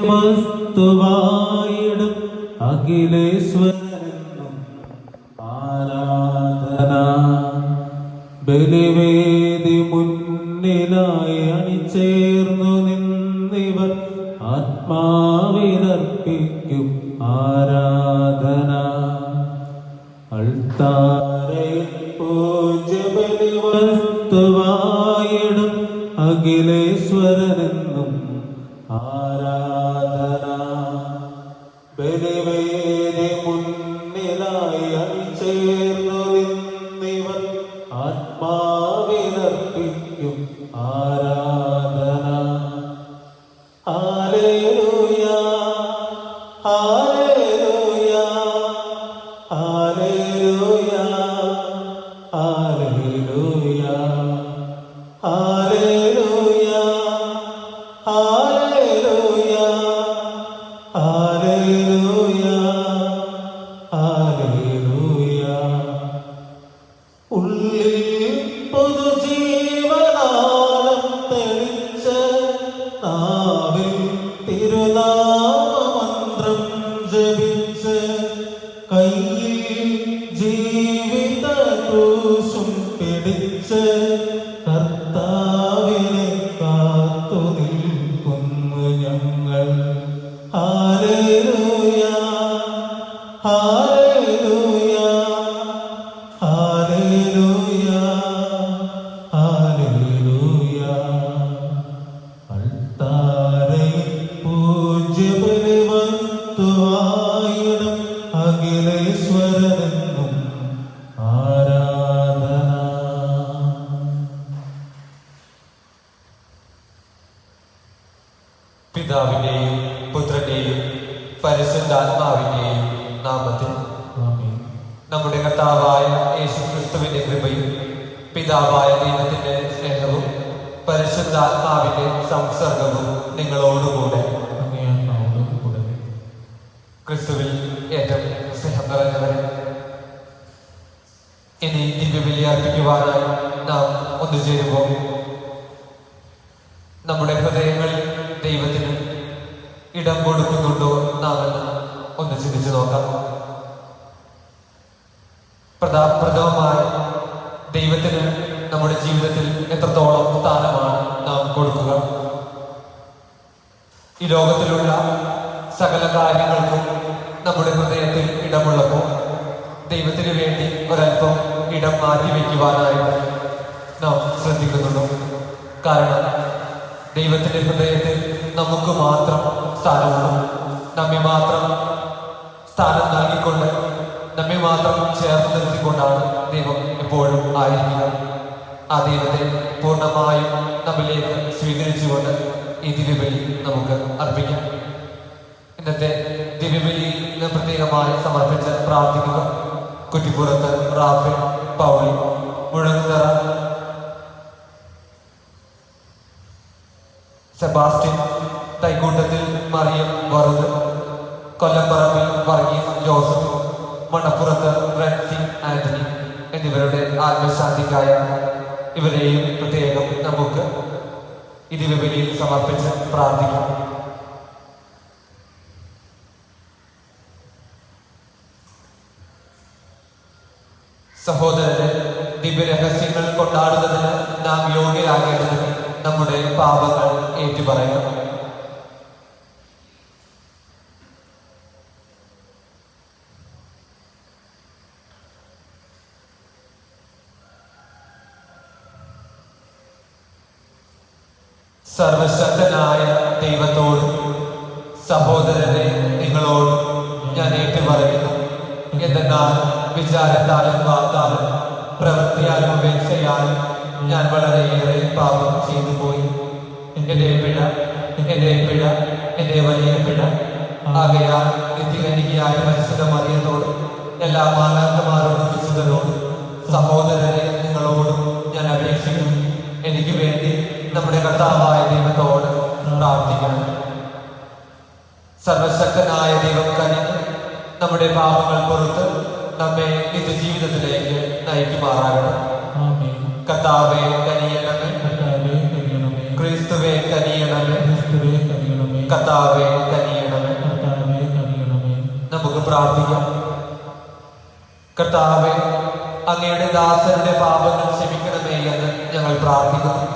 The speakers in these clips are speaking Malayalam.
വസ്തുവായിടും അഖിലേശ്വരനും ആരാധന. ബലിവേദി മുന്നിലായി അണിചേർന്നു നിന്നിവർ ആത്മാവിലർപ്പിക്കും ആരാധന. അൾത്താരയിൽ പൂജ്യബലി വസ്തുവായിടും അഖിലേശ്വരനെന്നും ആരാധന. ബലിവേദി മുന്നിലായി അണിചേർന്നു നിന്നിവർ ആത്മാവിലർപ്പിക്കും ആരാധന. Hallelujah hallelujah hallelujah hallelujah hallelujah hallelujah hallelujah hallelujah. ഉള്ളിൽ പുതുജീവനാളം തെളിച്ച് നാവിൽ തിരുനാമമന്ത്രം ജപിച്ച് കയ്യിൽ ജീവിത ക്രൂശും പിടിച്ച് കർത്താവിനെ കാത്തു നിൽക്കുന്നു ഞങ്ങൾ. Hallelujah hallelujah hallelujah hallelujah. അൾത്താരയിൽ പൂജ്യബലി വസ്തുവായിടും അഖിലേശ്വരനെന്നും ആരാധന. പിതാവിന്റെയും പുത്രന്റെയും പരിശുദ്ധാത്മാവിന്റെയും നാമത്തിൽ ആമേൻ. നമ്മുടെ കർത്താവായ യേശുക്രിസ്തുവിന്റെ കൃപയും പിതാവായ ദൈവത്തിന്റെ സ്നേഹവും പരിശുദ്ധാത്മാവിന്റെ സംസർഗവും നിങ്ങളോടുകൂടെ. ക്രിസ്തുവിൽ ഏറ്റവും സ്നേഹം നിറഞ്ഞവരെ, ഇനി ദിവ്യബലി അർപ്പിക്കുവാനായി നാം ഒന്നുചേരുമ്പോൾ നമ്മുടെ ഹൃദയങ്ങളിൽ ദൈവത്തിന് ഇടം കൊടുക്കുന്നുണ്ടോ നാം എന്ന് ഒന്ന് ചിന്തിച്ചു നോക്കാം. പ്രഥമമായി ദൈവത്തിന് നമ്മുടെ ജീവിതത്തിൽ എത്രത്തോളം സ്ഥാനമാണ് നാം കൊടുക്കുക? ഈ ലോകത്തിലുള്ള സകല കാര്യങ്ങൾക്കും നമ്മുടെ ഹൃദയത്തിൽ ഇടമുള്ളപ്പോൾ ദൈവത്തിന് വേണ്ടി ഒരല്പം ഇടം മാറ്റിവെക്കുവാനായിട്ട് നാം ശ്രദ്ധിക്കുന്നുണ്ടോ? കാരണം ദൈവത്തിന്റെ ഹൃദയത്തിൽ നമുക്ക് മാത്രം സ്ഥാനമുള്ളൂ. നമ്മെ മാത്രം സ്ഥാനം നൽകിക്കൊണ്ട്, നമ്മെ മാത്രം ചേർത്ത് നിർത്തിക്കൊണ്ടാണ് ദൈവം എപ്പോഴും ആയിരിക്കുക. ആ ദൈവത്തെ പൂർണ്ണമായും നമ്മിലേക്ക് സ്വീകരിച്ചുകൊണ്ട് ഈ ദിവ്യബലി നമുക്ക് അർപ്പിക്കാം. ഇന്നത്തെ ദിവ്യബലി പ്രത്യേകമായി സമർപ്പിച്ച് പ്രാർത്ഥിക്കുക. കുറ്റിപ്പുറത്ത് റാഫേൽ പൗളി, മുഴങ്ങുതറ സെബാസ്റ്റ്യൻ, തൈക്കൂട്ടത്തിൽ മറിയം വറുത്, കൊല്ലംപറമ്പിൽ വർഗീസ് ജോസഫ്, മണപ്പുറത്ത് റെൻസി ആന്റണി എന്നിവരുടെ ആത്മശാന്തിക്കായ ഇവരെയും പ്രത്യേകം നമുക്ക് ഈ ദിവ്യബലിയിൽ സമർപ്പിച്ച് പ്രാർത്ഥിക്കാം. സഹോദരരെ, ദിവ്യരഹസ്യങ്ങൾ കൊണ്ടാടുന്നതിന് നാം യോഗ്യരാകേണ്ടതിന് നമ്മുടെ പാപങ്ങൾ ഏറ്റുപറയണം. സർവശക്തനായ ദൈവത്തോടും സഹോദരനെ നിങ്ങളോടും ഞാൻ ഏറ്റുപറയുന്നു. എന്തെന്നാൽ വിചാരത്താലും വാക്കാലും പ്രവൃത്തിയാലും ഉപേക്ഷയാലും ഞാൻ വളരെയേറെ പാപം ചെയ്തു പോയി. എന്റെ പിഴ എന്റെ വലിയ പിഴ. ആകയാൽ നിത്യകന്യകയായ പരിശുദ്ധ മറിയത്തോടും എല്ലാ മാലാഖമാരോടും വിശുദ്ധരോടും സഹോദരനെ നിങ്ങളോടും ഞാൻ അപേക്ഷിക്കുന്നു. എനിക്ക് വേണ്ടി നമ്മുടെ കർത്താവായ ദൈവത്തോട് പ്രാർത്ഥിക്കണം. സർവശക്തനായ ദൈവം കനിഞ്ഞ് നമ്മുടെ പാപങ്ങൾ പുറത്ത് നമ്മെ നിത്യജീവിതത്തിലേക്ക് നയിക്കുമാറാകണം. കർത്താവേ കനിയണമേ, ക്രിസ്തുവേ കനിയണമേ, കർത്താവേ കനിയണമേ. കർത്താവേ കനിയണമേ. നമുക്ക് പ്രാർത്ഥിക്കാം. കർത്താവേ, അങ്ങയുടെ ദാസരുടെ പാപങ്ങൾ ക്ഷമിക്കണമേ എന്ന് ഞങ്ങൾ പ്രാർത്ഥിക്കുന്നു.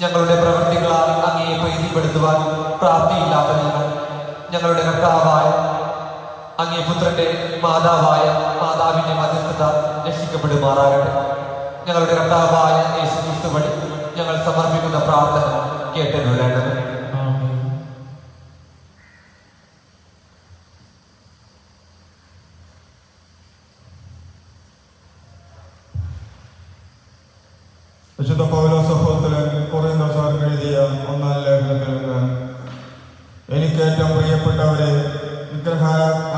ഞങ്ങളുടെ പ്രവൃത്തികളാൽ അങ്ങയെ പ്രീതിപ്പെടുത്തുവാൻ പ്രാപ്തിയില്ലാത്ത ഞങ്ങളുടെ കർത്താവായ അങ്ങേ പുത്രന്റെ മാതാവിന്റെ മധ്യസ്ഥത രക്ഷിക്കപ്പെടുമാറാകട്ടെ. ഞങ്ങളുടെ കർത്താവായ യേശുക്രിസ്തു വഴി ഞങ്ങൾ സമർപ്പിക്കുന്ന പ്രാർത്ഥന കേട്ടരുളേണ്ടത്. ആമേൻ. വിശുദ്ധ പൗലോസ് അപ്പോസ്തലൻ കൊറിന്തോസുകാർക്ക് എഴുതിയ ഒന്നാം ലേഖനത്തിൽ നിന്ന്, എനിക്ക് ഏറ്റവും പ്രിയപ്പെട്ടവരെ, വിഗ്രഹ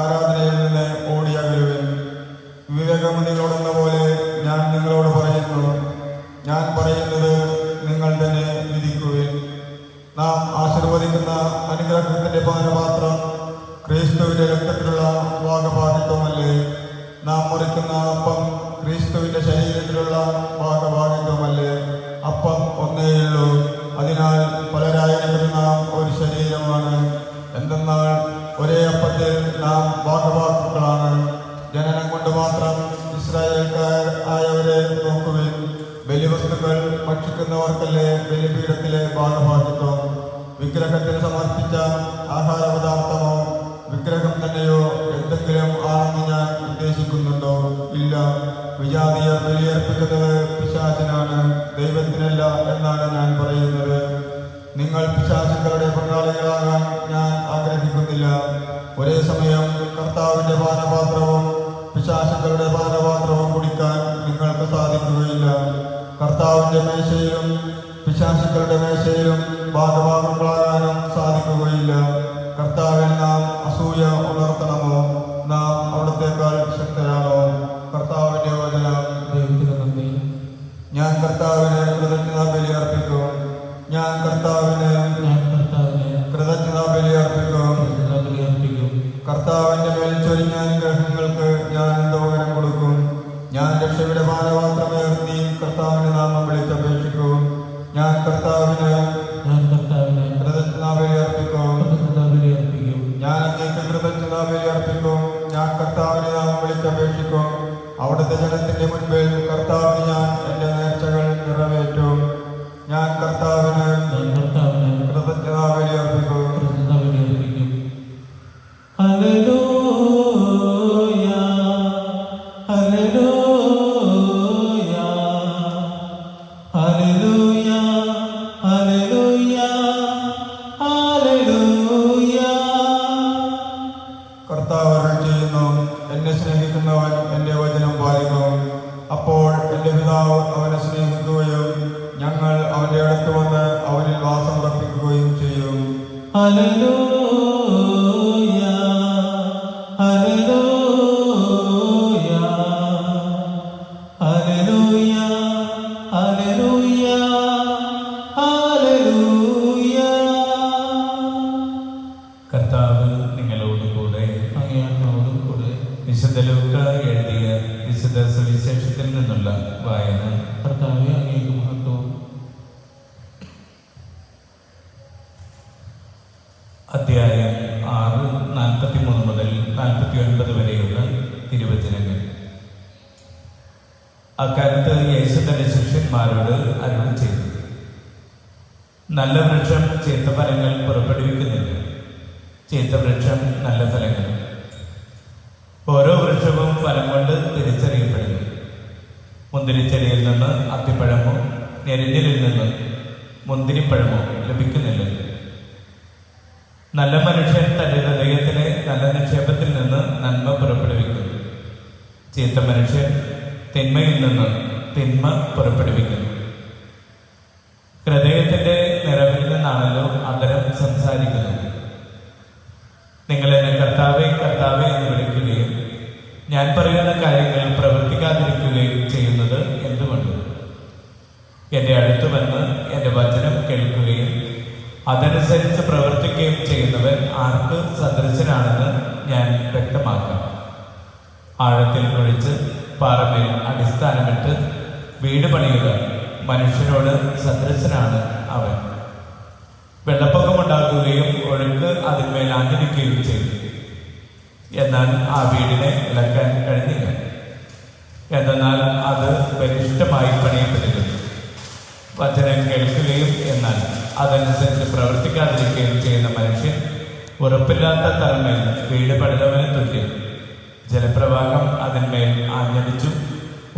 ആരാധനയിൽ നിന്ന് ഓടിയകലുവിൻ. വിവേകമതികളോടെന്ന പോലെ ഞാൻ നിങ്ങളോട് പറയുന്നു, ഞാൻ പറയുന്നത് നിങ്ങൾ തന്നെ വിധിക്കുവിൻ. നാം ആശീർവദിക്കുന്ന അനുഗ്രഹത്തിന്റെ പാനപാത്രം ക്രിസ്തുവിന്റെ രക്തത്തിലുള്ള ഭാഗഭാഗിത്വമല്ലേ? നാം മുറിക്കുന്ന അപ്പം ക്രിസ്തുവിന്റെ ശരീരത്തിലുള്ള ഭാഗഭാഗിത്വമല്ലേ? അപ്പം ഒന്നേയുള്ളൂ, അതിനാൽ പലരായിരിക്കുന്ന നാം ഒരു ശരീരമാണ്. എന്തെന്നാൽ ഒരേ അപ്പത്തിൽ നാം ഭാഗഭാഗികളാണ്. ജനനം കൊണ്ട് മാത്രം ഇസ്രായേൽക്കാർ ആയവരെ നോക്കുവിൻ. ബലിവസ്തുക്കൾ ഭക്ഷിക്കുന്നവർക്കല്ലേ ബലിപീഠത്തിലെ ഭാഗഭാഗിത്വം? വിഗ്രഹത്തിന് സമർപ്പിച്ച ആഹാരപദാർത്ഥമോ വിഗ്രഹം തന്നെയോ എന്തെങ്കിലും ആണെന്ന് ഞാൻ ഉദ്ദേശിക്കുന്നുണ്ടോ? ഇല്ല. വിജാതീയർ ബലിയർപ്പിക്കുന്നത് പിശാചിനാണ്, ദൈവത്തിനല്ല എന്നാണ് ഞാൻ പറയുന്നത്. നിങ്ങൾ പിശാചുക്കളുടെ പങ്കാളികളാകാൻ ഞാൻ ആഗ്രഹിക്കുന്നില്ല. ഒരേ സമയം കർത്താവിന്റെ പാനപാത്രവും പിശാചുക്കളുടെ പാനപാത്രവും കുടിക്കാൻ നിങ്ങൾക്ക് സാധിക്കുകയില്ല. കർത്താവിന്റെ മേശയിലും പിശാചുക്കളുടെ മേശയിലും ഭാഗഭാഗങ്ങളാകാനും സാധിക്കുകയില്ല. കർത്താവിൽ നാം അസൂയ ഉണർത്തണമോ? നാം അവിടത്തേക്കാൾ ശക്തരാണോ? കർത്താവിന്റെ വചനം. ദൈവത്തിന് നന്ദി. ഞാൻ കർത്താവിന് കൃതജ്ഞതാ ബലി അർപ്പിക്കും. ഞാൻ കർത്താവിന് കൃതജ്ഞതാ ബലി അർപ്പിക്കും. കർത്താവിന്റെ മേൽ ചൊരിഞ്ഞ അനുഗ്രഹങ്ങൾക്ക് ഞാൻ എന്ത് പകരം കൊടുക്കും? ഞാൻ രക്ഷയുടെ പാനപാത്രമേർത്തി കർത്താവിന്റെ നാമം വിളിച്ചപേക്ഷിക്കും. ഞാൻ കർത്താവിന് കൃതജ്ഞതാ ബലി അർപ്പിക്കും. ഞാൻ അങ്ങേക്ക് കൃതജ്ഞതാ ബലി അർപ്പിക്കും. ഞാൻ കർത്താവിനെ നാമം വിളിച്ചപേക്ഷിക്കും. അവിടുത്തെ ജനത്തിന്റെ മുൻപിൽ കർത്താവിന് ഞാൻ എന്റെ നേർച്ചകൾ നിറവേറ്റും. ഞാൻ കർത്താവിന് കൃതജ്ഞതാ ബലി അർപ്പിക്കും. Hallelujah, hallelujah, hallelujah, hallelujah, hallelujah. കർത്താവ് അരുൾ ചെയ്യുന്നു, എന്നെ സ്നേഹിക്കുന്നവൻ എന്റെ വചനം പാലിക്കും. അപ്പോൾ എന്റെ പിതാവ് അവനെ സ്നേഹിക്കുകയും ഞങ്ങൾ അവന്റെ അടുത്ത് വന്ന് അവനിൽ വാസം ഉറപ്പിക്കുകയും ചെയ്യും. Hallelujah, hallelujah, hallelujah, hallelujah, hallelujah. കർത്താവ് നിങ്ങളോടുകൂടെ. അങ്ങയോടുകൂടെ. വിശുദ്ധ ലൂക്ക എഴുതിയ വിശുദ്ധ സുവിശേഷത്തിൽ നിന്നുള്ള വായന. കർത്താവേ, അങ്ങേക്ക് മഹത്വം. അധ്യായം 6:43 മുതൽ 49 വരെയുള്ള തിരുവചനങ്ങൾ. അക്കാലത്ത് യേശു തന്റെ ശിഷ്യന്മാരോട് അരുൾ ചെയ്തു, നല്ല വൃക്ഷം ചീത്ത ഫലങ്ങൾ പുറപ്പെടുവിക്കുന്നില്ല, ചീത്ത വൃക്ഷം നല്ല ഫലങ്ങൾ. ഓരോ വൃക്ഷവും ഫലം കൊണ്ട് തിരിച്ചറിയപ്പെടുന്നു. മുന്തിരിച്ചെടിയിൽ നിന്ന് അത്തിപ്പഴമോ ഞെരിഞ്ഞിലിൽ നിന്ന് മുന്തിരിപ്പഴമോ ലഭിക്കുന്നില്ല. നല്ല മനുഷ്യൻ തന്റെ ഹൃദയത്തിലെ നല്ല നിക്ഷേപത്തിൽ നിന്ന് നന്മ പുറപ്പെടുവിക്കുന്നു. ചീത്ത മനുഷ്യൻ തിന്മയിൽ നിന്ന് തിന്മ പുറപ്പെടുവിക്കുന്നു. ഹൃദയത്തിന്റെ നിറവിൽ നിന്നാണല്ലോ അധരം സംസാരിക്കുന്നത്. നിങ്ങൾ എന്നെ കർത്താവേ കർത്താവേ എന്ന് വിളിക്കുകയും ഞാൻ പറയുന്ന കാര്യങ്ങൾ പ്രവർത്തിക്കാതിരിക്കുകയും ചെയ്യുന്നത് എന്തുകൊണ്ട്? എന്റെ അടുത്ത് വന്ന് എന്റെ വചനം കേൾക്കുകയും അതനുസരിച്ച് പ്രവർത്തിക്കുകയും ചെയ്യുന്നവൻ ആർക്ക് സദൃശനാണെന്ന് ഞാൻ വ്യക്തമാക്കാം. ആഴത്തിൽ കുഴിച്ച് പാറമേൽ അടിസ്ഥാനമിട്ട് വീട് പണിയുക മനുഷ്യനോട് സദൃശനാണ് അവൻ. വെള്ളപ്പൊക്കമുണ്ടാക്കുകയും ഒഴുക്ക് അതിന്മേൽ ആഞ്ഞടിക്കുകയും ചെയ്തു. എന്നാൽ ആ വീടിനെ ഇളക്കാൻ കഴിഞ്ഞില്ല. എന്നാൽ അത് ബലിഷ്ഠമായി പണിയപ്പെട്ടിരുന്നു. വചനം കേൾക്കുകയും എന്നാൽ അതനുസരിച്ച് പ്രവർത്തിക്കാതിരിക്കുകയും ചെയ്യുന്ന മനുഷ്യൻ ഉറപ്പില്ലാത്ത തലമേൽ വീട് പണിതവന് തുല്യം. ജലപ്രവാഹം അതിന്മേൽ ആഞ്ഞടിച്ചു,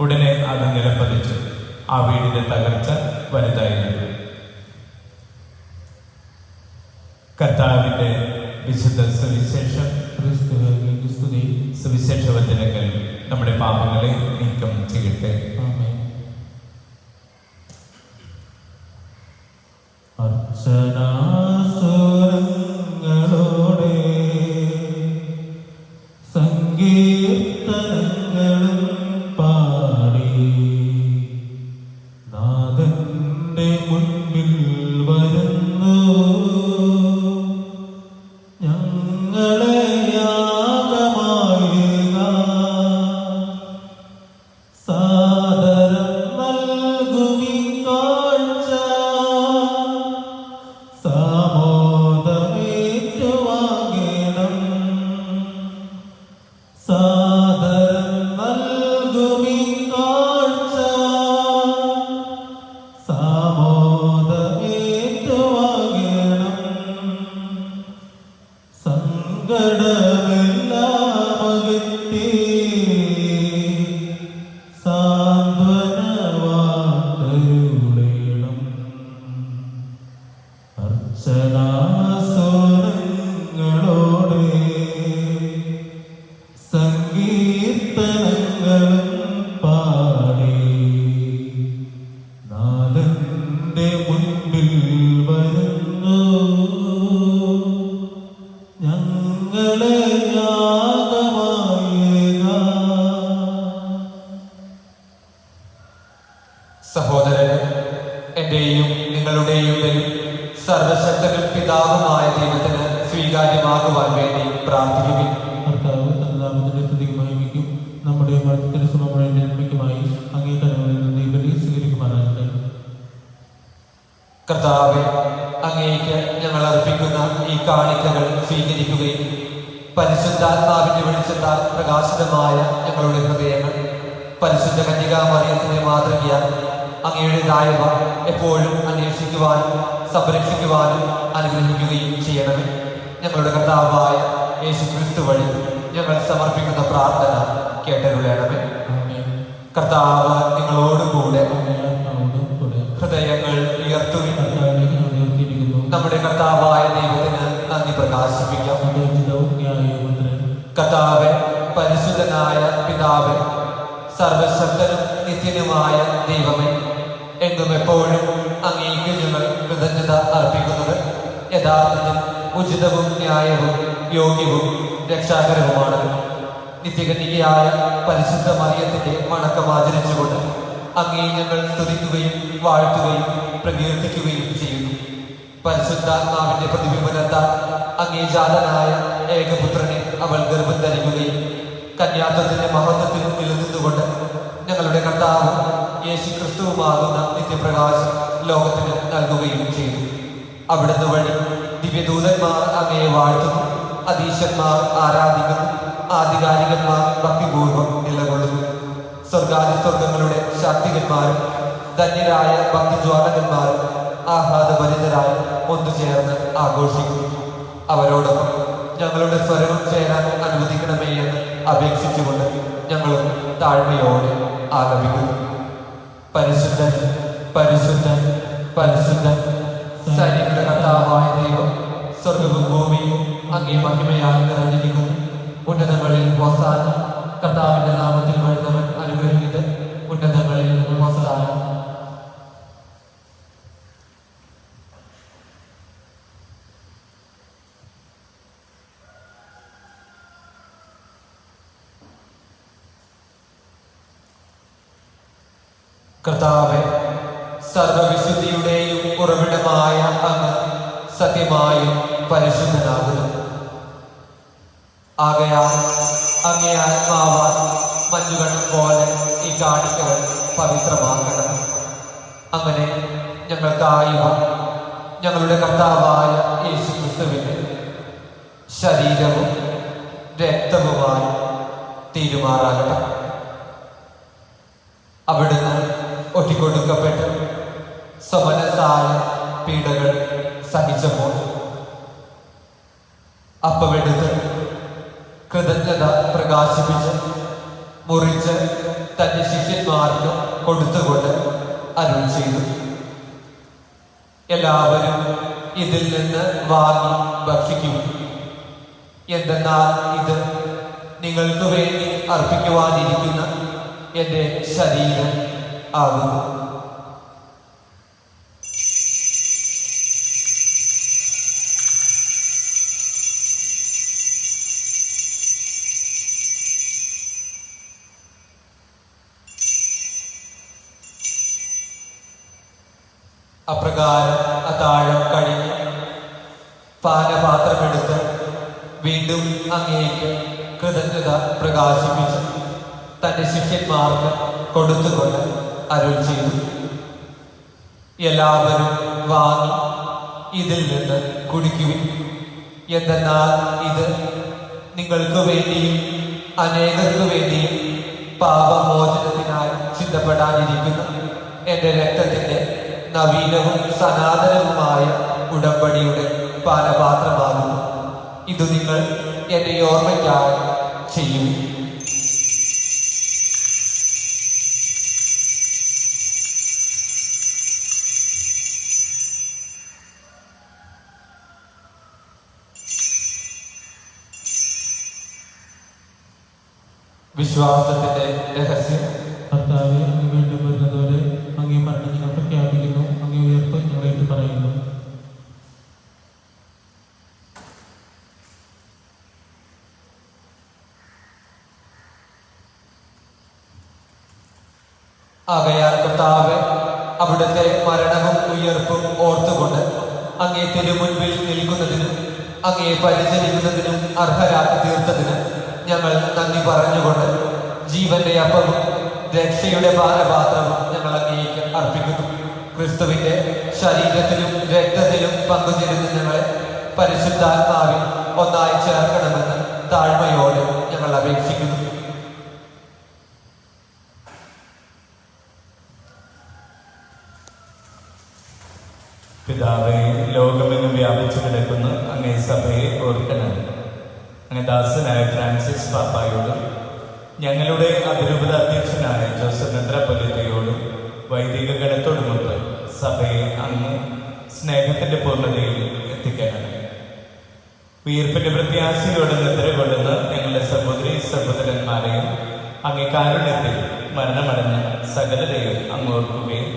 ഉടനെ അത് നിലംപതിച്ചു. ആ വീടിന്റെ തകർച്ച വലുതായിരുന്നു. കർത്താവിന്റെ വിശുദ്ധ സുവിശേഷം. ക്രിസ്തുവേ സ്തുതി. സുവിശേഷ വചനങ്ങൾ നമ്മുടെ പാപങ്ങളെ നീക്കം ചെയ്യട്ടെ. ആമേൻ. അർച്ചനാസുരങ്ങളോടെ സങ്കീർത്തനങ്ങളും പാടി നാഥന്റെ മുൻപിൽ വരുന്നു. ഞങ്ങളെ യാഗമായിക സാദരം നൽകുമി കാഴ്ച സാമോദമേറ്റുവാങ്ങണം. സാദരം നൽകുമി കാഴ്ച സാമോദമേറ്റുവാങ്ങണം. സങ്കടമെല്ലാം അകറ്റി സാന്ത്വനവാർത്തരുളേണം. അർച്ചനാസുരങ്ങളോടെ സങ്കീർത്തനങ്ങളും പാടി നാഥന്റെ മുൻപിൽ വരുന്നു. ഞങ്ങളെ യാഗമായിക. സഹോദരന്, എന്റെയും നിങ്ങളുടെയും ബലി സർവശക്തനും പിതാവുമായ ദൈവത്തിന് സ്വീകാര്യമാകുവാൻ വേണ്ടി പ്രാർത്ഥിക്കുകയും കർത്താവ് തന്റെ നാമത്തിന്റെ സ്തുതിക്കും മഹിമയ്ക്കും നമ്മുടെ മരണത്തിന്റെ സുഖമുള്ള നന്മയ്ക്കുമായി അങ്ങേ കരങ്ങളിൽ നിന്ന് ഈ ബലി സ്വീകരിക്കുമാറാകട്ടെ. കർത്താവെ, അങ്ങേക്ക് ഞങ്ങൾ അർപ്പിക്കുന്ന ഈ കാണിക്കകൾ സ്വീകരിക്കുകയും പരിശുദ്ധാത്മാവിന്റെ വെളിച്ചത്താൽ പ്രകാശിതമായ ഞങ്ങളുടെ ഹൃദയങ്ങൾ പരിശുദ്ധ കന്യകാമറിയത്തിന്റെ മാതൃകയാൽ അങ്ങയുടേതായവ എപ്പോഴും അന്വേഷിക്കുവാനും സംരക്ഷിക്കുവാനും അനുഗ്രഹിക്കുകയും ചെയ്യണമേ. ഞങ്ങളുടെ കർത്താവായ യേശുക്രിസ്തു വഴി ഞങ്ങൾ സമർപ്പിക്കുന്ന പ്രാർത്ഥന കേട്ടരുളേണമേ. ആമേൻ. കർത്താവ് നിങ്ങളോടുകൂടെ. അങ്ങേ ആത്മാവോടും കൂടെ. ഹൃദയങ്ങൾ ഉയർത്തുകയും കർത്താവിലേക്ക് ഞങ്ങൾ ഉയർത്തിയിരിക്കുന്നു. നമ്മുടെ കർത്താവായ ദൈവത്തിന് നന്ദി പ്രകാശിപ്പിക്കാം. അങ്ങയുടെ ഉചിതവും ന്യായവുമത്രേ. കർത്താവെ, പരിശുദ്ധനായ പിതാവേ, സർവശക്തനും നിത്യനുമായ ദൈവമേ, എങ്ങും എപ്പോഴും അങ്ങേക്ക് ഞങ്ങൾ കൃതജ്ഞത അർപ്പിക്കുന്നത് യഥാർത്ഥത്തിൽ ഉചിതവും ന്യായവും യോഗ്യവും രക്ഷാകരവുമാണ്. നിത്യകന്യകയായ പരിശുദ്ധ മറിയത്തിന്റെ വണക്കം ആചരിച്ചുകൊണ്ട് അങ്ങേ ഞങ്ങൾ സ്തുതിക്കുകയും വാഴ്ത്തുകയും പ്രകീർത്തിക്കുകയും ചെയ്യുന്നു. പരിശുദ്ധാത്മാവിന്റെ പ്രതിബിംബനത്താൽ അങ്ങേ ജാതനായ ഏകപുത്രനെ അവൾ ഗർഭം ധരിക്കുകയും കന്യാത്വത്തിന്റെ മഹത്വത്തിൽ നിലനിന്നുകൊണ്ട് ഞങ്ങളുടെ കർത്താവ് യേശു ക്രിസ്തുവുമാകുന്ന നിത്യപ്രകാശം ലോകത്തിന് നൽകുകയും ചെയ്തു. അവിടുന്ന് വഴി ദിവ്യദൂതന്മാർ അങ്ങയെ വാഴ്ത്തുന്നു, അധീശന്മാർ ആരാധിക്കുന്നു, ആധികാരികന്മാർ ഭക്തിപൂർവ്വം നിലകൊള്ളുന്നു. സ്വർഗാതിസ്വർഗങ്ങളുടെ ശാക്തികന്മാരും ധന്യരായ ഭക്തിജ്വാലകന്മാരും ആഹ്ലാദഭരിതരായി ഒന്നുചേർന്ന് ആഘോഷിക്കുന്നു. അവരോടൊപ്പം ഞങ്ങളുടെ സ്വരവും ചേരാൻ അനുവദിക്കണമേ എന്ന് അപേക്ഷിച്ചുകൊണ്ട് ഞങ്ങളും താഴ്മയോടെ ആലപിക്കുന്നു. പരിശുദ്ധൻ, പരിശുദ്ധൻ, പരിശുദ്ധൻ, സൈനികരുടെ കർത്താവായ ദൈവം, സ്വർഗവും ഭൂമിയും അങ്ങേ മഹിമയാൽ നിറഞ്ഞിരിക്കുന്നു. ഉന്നതങ്ങളിൽ ഹോസാന. കർത്താവിന്റെ നാമത്തിൽ വരുന്നവൻ അനുഗ്രഹീതൻ. ഉന്നതങ്ങളിൽ ഹോസാന. കർത്താവെ, സർവവിശുദ്ധിയുടെയും ഉറവിടമായ അങ്ങ് സത്യമായും പരിശുദ്ധനാകുന്നു. ആകയാൽ അങ്ങേ ആത്മാവാൽ മഞ്ഞുകണം പോലെ ഈ കാണിക്കകൾ പവിത്രമാക്കണം. അങ്ങനെ ഞങ്ങൾക്കായി ഞങ്ങളുടെ കർത്താവായ യേശുക്രിസ്തുവിന്റെ ശരീരവും രക്തവുമായി തീരുമാറാകട്ടെ. അവിടുന്ന് ഒറ്റിക്കൊടുക്കപ്പെട്ട് സ്വമനസായ പീഡകൾ സഹിച്ചപ്പോൾ അപ്പമെടുത്ത് കൃതജ്ഞത പ്രകാശിപ്പിച്ച് മുറിച്ച് തന്റെ ശിഷ്യന്മാർക്ക് കൊടുത്തുകൊണ്ട് അരുൾ ചെയ്തു, എല്ലാവരും ഇതിൽ നിന്ന് വാങ്ങി ഭക്ഷിക്കും. എന്തെന്നാൽ ഇത് നിങ്ങൾക്ക് വേണ്ടി അർപ്പിക്കുവാനിരിക്കുന്ന എൻ്റെ ശരീരം ആകുന്നു. അപ്രകാരം അത്താഴം കഴിഞ്ഞ് പാനപാത്രമെടുത്ത് വീണ്ടും അങ്ങേക്ക് കൃതജ്ഞത പ്രകാശിപ്പിച്ച് തന്റെ ശിഷ്യന്മാർക്ക് കൊടുത്തുകൊണ്ട് അരുൾ ചെയ്തു, എല്ലാവരും വാങ്ങി ഇതിൽ നിന്ന് കുടിക്കുവിൻ. എന്തെന്നാൽ ഇത് നിങ്ങൾക്ക് വേണ്ടിയും അനേകർക്ക് വേണ്ടിയും പാപമോചനത്തിനായി ചിന്തപ്പെടാനിരിക്കുന്ന എൻ്റെ രക്തത്തിന്റെ നവീനവും സനാതനവുമായ ഉടമ്പടിയുടെ പാനപാത്രമാകുന്നു. ഇത് നിങ്ങൾ എൻ്റെ ഓർമ്മയ്ക്കായി ചെയ്യും. വിശ്വാസത്തിന്റെ രഹസ്യം. കർത്താവെ, അങ്ങ് വീണ്ടും വരുന്നതുവരെ അങ്ങേ മരണം ഞങ്ങൾ പ്രഖ്യാപിക്കുന്നു, അങ്ങേ ഉയർപ്പ് ഞങ്ങൾ ഏറ്റു പറയുന്നു. ആകയാൽ കർത്താവെ, അവിടുത്തെ മരണവും ഉയർപ്പും ഓർത്തുകൊണ്ട് അങ്ങേ തിരുമുൻപിൽ നിൽക്കുന്നതിനും അങ്ങേ പരിചരിക്കുന്നതിനും അർഹരാക്കി തീർത്തതിന് ഞങ്ങൾ നന്ദി പറഞ്ഞുകൊണ്ട് ജീവന്റെ അപ്പവും രക്ഷയുടെ പാനപാത്രവും ഞങ്ങൾ അങ്ങേക്ക് അർപ്പിക്കുന്നു. ക്രിസ്തുവിന്റെ ശരീരത്തിലും രക്തത്തിലും പങ്കുചേരുന്ന ഞങ്ങളെ പരിശുദ്ധാത്മാവിൽ ഒന്നായി ചേർക്കണമെന്ന് താഴ്മയോടെ ഞങ്ങൾ അപേക്ഷിക്കുന്നു. പിതാവേ, ലോകമെങ്ങും വ്യാപിച്ചു കിടക്കുന്ന അങ്ങേ സഭയെ ഓർക്കണം. അങ്ങ് ദാസനായ ഫ്രാൻസിസ് പാപ്പായോടും ഞങ്ങളുടെ അതിരൂപത അധ്യക്ഷനായ ജോസഫ് മെത്രാപ്പൊലീത്തയോടും വൈദിക ഗണത്തോടുമൊത്ത് സഭയെ അങ്ങ് സ്നേഹത്തിന്റെ പൂർണ്ണതയിൽ എത്തിക്കണം. ഉയർപ്പിന്റെ പ്രത്യാശയോടെ നിദ്ര കൊള്ളുന്ന ഞങ്ങളുടെ സഹോദരി സഹോദരന്മാരെയും അങ്ങേ കാരുണ്യത്തിൽ മരണമടഞ്ഞ സകലരെയും അങ്ങ് ഓർക്കുകയും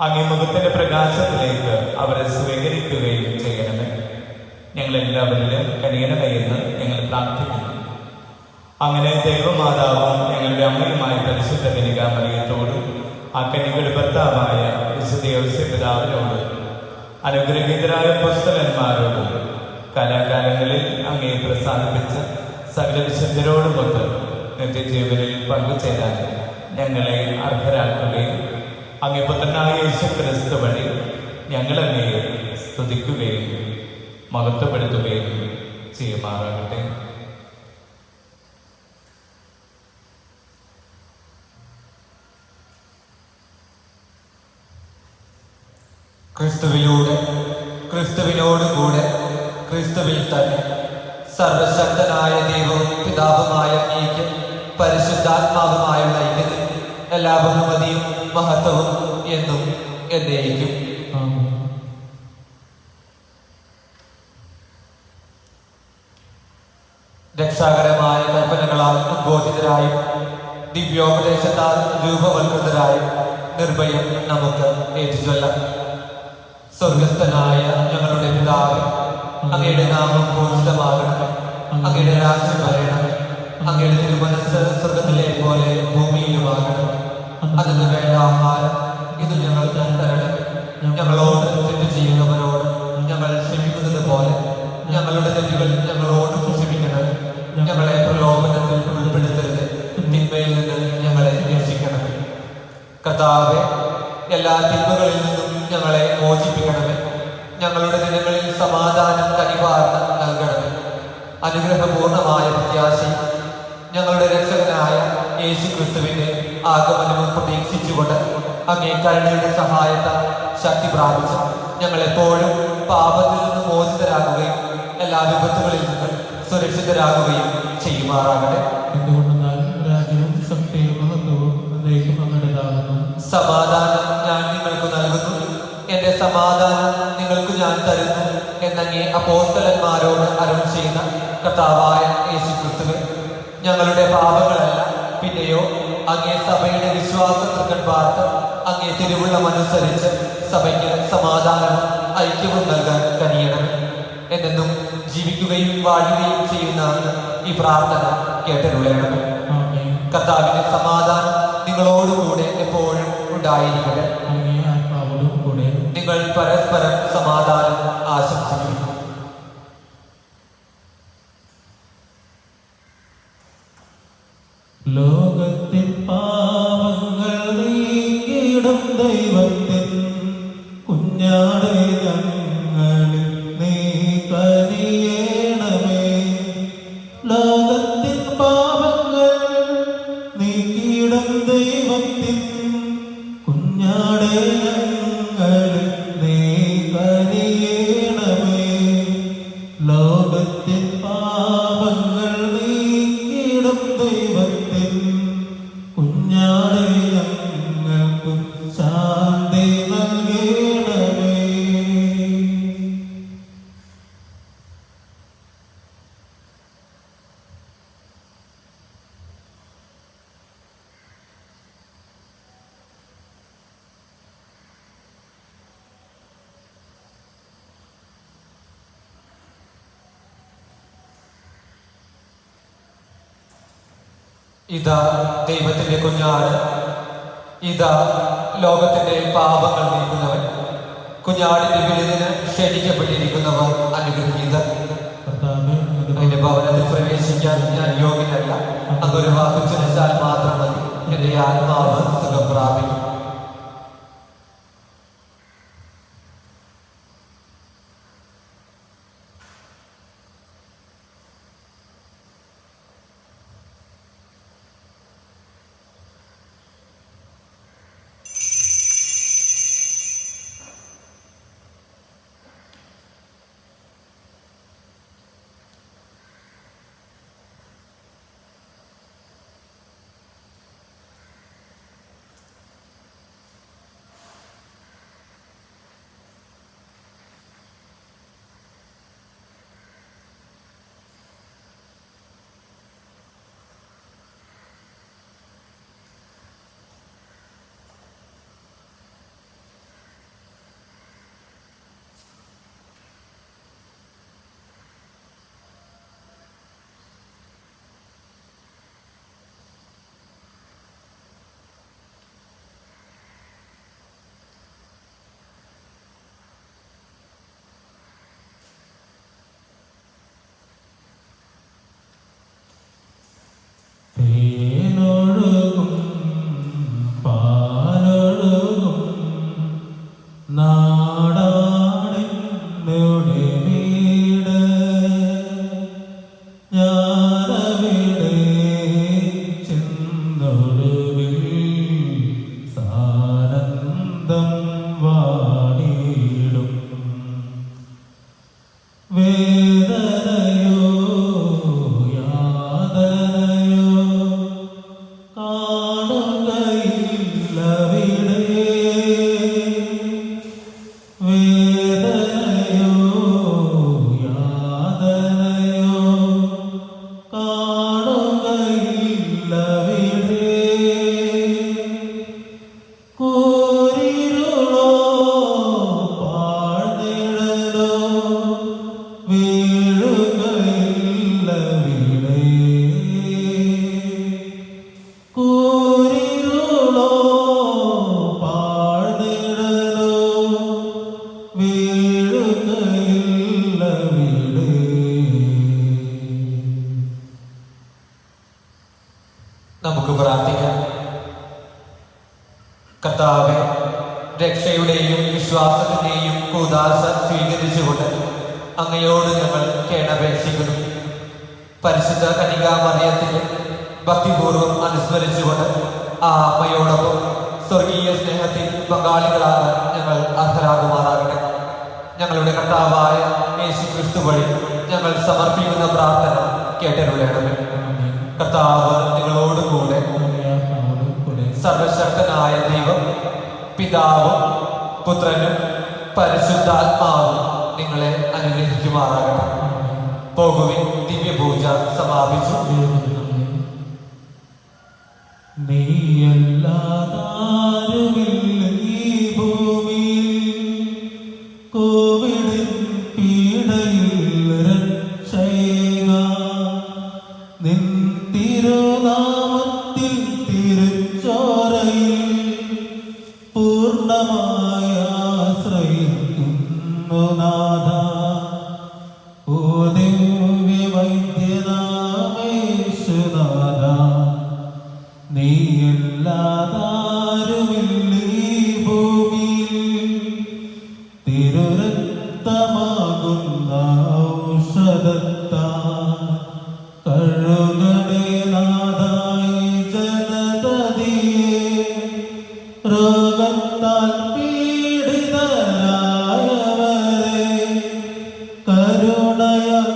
അങ്ങേ മുഖത്തിന്റെ പ്രകാശത്തിലേക്ക് അവരെ സ്വീകരിക്കുകയും ചെയ്യണമേ. ഞങ്ങളെല്ലാവരിലും കനിയണമേയെന്ന് ഞങ്ങൾ പ്രാർത്ഥിക്കുന്നു. അങ്ങനെ ദൈവമാതാവും ഞങ്ങളുടെ അമ്മയുമായ പരിശുദ്ധ കന്യകാമറിയത്തോടും ആ കന്യകയുടെ ഭർത്താവായ വിശുദ്ധ യോസേപ്പ് പിതാവിനോടും അനുഗ്രഹീതരായ അപ്പോസ്തലന്മാരോടും കലാകാലങ്ങളിൽ അങ്ങേ പ്രസാദിപ്പിച്ച സകല വിശുദ്ധരോടുമൊത്ത് നിത്യജീവനിൽ പങ്കുചേരാൻ ഞങ്ങളെ അർഹരാക്കുകയും അങ്ങേ പുത്രനായ യേശുക്രിസ്തു വഴി ഞങ്ങളങ്ങയെ സ്തുതിക്കുകയും മഹത്വപ്പെടുത്തുകയും ചെയ്യുമാറാകട്ടെ. ക്രിസ്തുവിലൂടെ, ക്രിസ്തുവിനോടുകൂടെ, ക്രിസ്തുവിൽ തന്നെ സർവശക്തനായ ദൈവവും പിതാവുമായ അങ്ങേക്ക് പരിശുദ്ധാത്മാവുമായുള്ള ഐക്യത്തിൽ എല്ലാ ബഹുമതിയും മഹത്വവും എന്നും എന്നേക്കും. ആമേൻ. രക്ഷാകരമായ കൽപ്പനകളാൽ ഉദ്ബോധിതരായും ദിവ്യോപദേശത്താൽ രൂപവൽകൃതരായും നിർഭയം നമുക്ക് ഏറ്റുചൊല്ലാം. സ്വർഗസ്ഥനായ ഞങ്ങളുടെ പിതാവേ, അങ്ങയുടെ നാമം പൂജിതമാകണമേ. അങ്ങയുടെ രാജ്യം വരണമേ. അങ്ങയുടെ തിരുമനസ്സ് സ്വർഗത്തിലെ പോലെ ഭൂമിയിലുമാകണം. അതിന് വേണ്ട ആഹാരം ഇത് ഞങ്ങൾക്ക് തരണമേ. ഞങ്ങളോട് തെറ്റ് ചെയ്യുന്നവരോട് ഞങ്ങൾ ക്ഷമിക്കുന്നത് പോലെ ഞങ്ങളുടെ തെറ്റുകൾ ഞങ്ങളോട് ക്ഷമിക്കണമേ. ഞങ്ങളെ പ്രലോഭനത്തിൽ ഉൾപ്പെടുത്തരുത്, തിന്മയിൽ നിന്ന് ഞങ്ങളെ രക്ഷിക്കണമേ. കർത്താവേ, എല്ലാ തിന്മകളിൽ നിന്നും ഞങ്ങളെ മോചിപ്പിക്കണമേ. ഞങ്ങളുടെ ദിനങ്ങളിൽ സമാധാനം കനിവാർന്ന് നൽകണമേ. അനുഗ്രഹപൂർണമായ പ്രത്യാശയും ഞങ്ങളുടെ രക്ഷകനായ യേശു ക്രിസ്തുവിന്റെ ആഗമനവും പ്രതീക്ഷിച്ചുകൊണ്ട് അങ്ങേ കരുണയുടെ സഹായത്താൽ ശക്തി പ്രാപിച്ച് ഞങ്ങളെപ്പോഴും പാപത്തിൽ നിന്ന് മോചിതരാകുകയും എല്ലാ വിപത്തുകളിൽ നിന്ന് സുരക്ഷിതരാകുകയും ചെയ്യുമാറാകട്ടെ. എന്തുകൊണ്ടെന്നാൽ രാജ്യവും ശക്തിയും മഹത്വവും എന്നേക്കും അങ്ങയുടേതാകുന്നു. സമാധാനം ഞാൻ നിങ്ങൾക്ക് നൽകുന്നു, എന്റെ സമാധാനം നിങ്ങൾക്ക് ഞാൻ തരുന്നു എന്നങ്ങേ അപ്പോസ്തലന്മാരോട് അരുളി ചെയ്യുന്ന കർത്താവായ യേശു ക്രിസ്തുവേ, ഞങ്ങളുടെ പാപങ്ങളല്ല പിന്നെയോ അങ്ങേ സഭയുടെ വിശ്വാസ തൃക്കൺ പാർത്ത് അങ്ങേ തിരുവുള്ളമനുസരിച്ച് സഭയ്ക്ക് സമാധാനവും ഐക്യവും നൽകാൻ കഴിയണം. എന്നെന്നും ജീവിക്കുകയും വാഴുകയും ചെയ്യുന്ന ഈ പ്രാർത്ഥന കേട്ടരുളയണം. ആമേൻ. കർത്താവിന്റെ സമാധാനം നിങ്ങളോടുകൂടെ എപ്പോഴും ഉണ്ടായിരിക്കട്ടെ. അങ്ങേ ആത്മാവോടും കൂടെ. നിങ്ങൾ പരസ്പരം സമാധാനം ആശംസിക്കുന്നു. ലോകത്തിൻ പാപങ്ങൾ നീക്കിയിടും ദൈവത്തിൻ കുഞ്ഞാടെ ഞങ്ങളിൽ നീ കനിയേണമേ. ലോകത്തിൻ പാപങ്ങൾ നീക്കിയിടും ദൈവത്തിൻ കുഞ്ഞാടെ ഞങ്ങളിൽ നീ കനിയേണമേ. ലോകത്തിൻ പാപങ്ങൾ നീക്കിയിടും ദൈവത്തിൻ കുഞ്ഞാടെ ഞങ്ങൾക്ക് ശാന്തി നൽകണമേ. ഇതാ ദൈവത്തിന്റെ കുഞ്ഞാട്, ഇതാ ലോകത്തിന്റെ പാപങ്ങൾ നീക്കുന്നവൻ. കുഞ്ഞാടിന്റെ വിരുന്നിന് ക്ഷണിക്കപ്പെട്ടിരിക്കുന്നവർ അനുഗ്രഹീതർ. കർത്താവേ, അതിന്റെ ഭവനത്തിൽ പ്രവേശിക്കാൻ ഞാൻ യോഗ്യനല്ല. അങ്ങൊരു വാക്ക് ചൊല്ലിച്ചാൽ മാത്രം മതി, എന്റെ ആത്മാവ് സുഖം പ്രാപിക്കും. തേനൊഴുകും പാലൊഴുകും നാടാണെന്നുടെ വീട്. ഞാനവിടെ ചെന്നൊടുവിൽ സാനന്ദം വാണിടും. വേദനയോ യാതനയോ കാണുകയില്ലവിടെ. വേദനയോ യാതനയോ കാണുകയില്ലവിടെ. കൂരിരുളോ പാഴ്നിഴലോ വീഴുകയില്ലവിടെ. കൂരിരുളോ പാഴ്നിഴലോ വീഴുകയില്ലവിടെ. നമുക്ക് പ്രാർത്ഥിക്കാം. കർത്താവേ, രക്ഷയുടെയും വിശ്വാസത്തിന്റെയും കൂദാശ സ്വീകരിച്ച അങ്ങയോട് ഞങ്ങൾ കേണപേക്ഷിക്കുന്നു. പരിശുദ്ധ കന്യകാമറിയത്തിന്റെ ഭക്തിപൂർവ്വം അനുസ്മരിച്ചുകൊണ്ട് ആ അമ്മയോടൊപ്പം സ്വർഗീയ സ്നേഹത്തിൽ പങ്കാളികളാകാൻ ഞങ്ങൾ അർഹരാകുമാറാകട്ടെ. ഞങ്ങളുടെ കർത്താവായ യേശു ക്രിസ്തു വഴി ഞങ്ങൾ സമർപ്പിക്കുന്ന പ്രാർത്ഥന കേട്ടരുളേണമേ. കർത്താവ് നിങ്ങളോട് കൂടെ. സർവശക്തനായ ദൈവം പിതാവും പുത്രനും പരിശുദ്ധാത്മാവും നിങ്ങളെ അനുഗ്രഹിക്കുമാറാകട്ടെ. പോകുവിൻ, ദിവ്യപൂജ സമാപിച്ചു. നീയല്ലാതാരുമില്ല ഈ ഭൂമിയിൽ, കോവിഡിൻ പീഡയിൽ രക്ഷയുക. നിൻ തിരുനാമത്തിൽ തിരുച്ചോരയിൽ പൂർണ്ണമായ ആശ്രയിക്കുന്നു നാഥ. ഓ ദിവ്യ വൈദ്യനാമേശുനാഥ, നീയല്ലാതാരുമില്ല ഈ ഭൂമിയിൽ, തിരുരക്തമാകുന്ന ഔഷധത്താൽ കഴുകണേ നാഥായി ജനതതിയെ. രോഗത്താൽ പീഡിതരായവരെ കരുണയാൽ